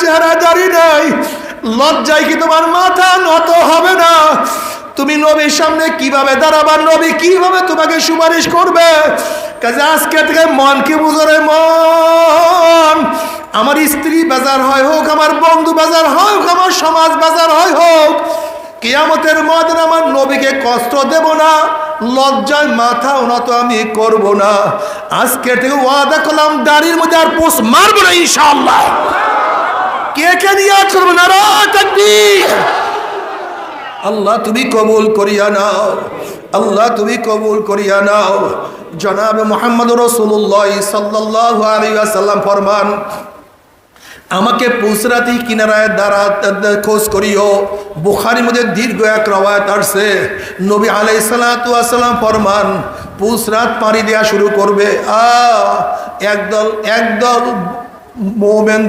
চেহারা দাঁড়িয়ে নাই, লজ্জায় কি তোমার মাথা নত হবে না? তুমি নবীর সামনে কিভাবে দাঁড়াবার? নবী কিভাবে তোমাকে সুপারিশ করবে? কাজে আজকে থেকে মনকে বুঝরে, মন, আমার স্ত্রী বাজার হয় হোক, আমার বন্ধু বাজার হয় হোক, আমার সমাজ বাজার হয় হোক, কিয়ামতের ময়দানে আমার নবীকে কষ্ট দেব না, লজ্জায় মাথা উন্নত আমি করব না। আজকে থেকে ওয়াদা করলাম, দাড়ির মধ্যে আর পোষ মারবো না ইনশাআল্লাহ। কে কে নিয়াত করবো? নারায়ে তাকবীর। আল্লাহ তুমি কবুল করিয়া নাও, আল্লাহ তুমি কবুল করিয়া নাও। জনাবে মুহাম্মদ রাসূলুল্লাহ সাল্লাল্লাহু আলাইহি ওয়াসাল্লাম ফরমান, আমাকে পুসরাতি কিনারায় দাঁড়াতে খোঁজ করিও। বুখারীর মধ্যে দীর্ঘ এক রওয়ায়াত আসছে, নবী আলাইহিস সালাতু ওয়াস সালাম ফরমান, পুসরাত পাড়ি দেওয়া শুরু করবে, একদল মুমিন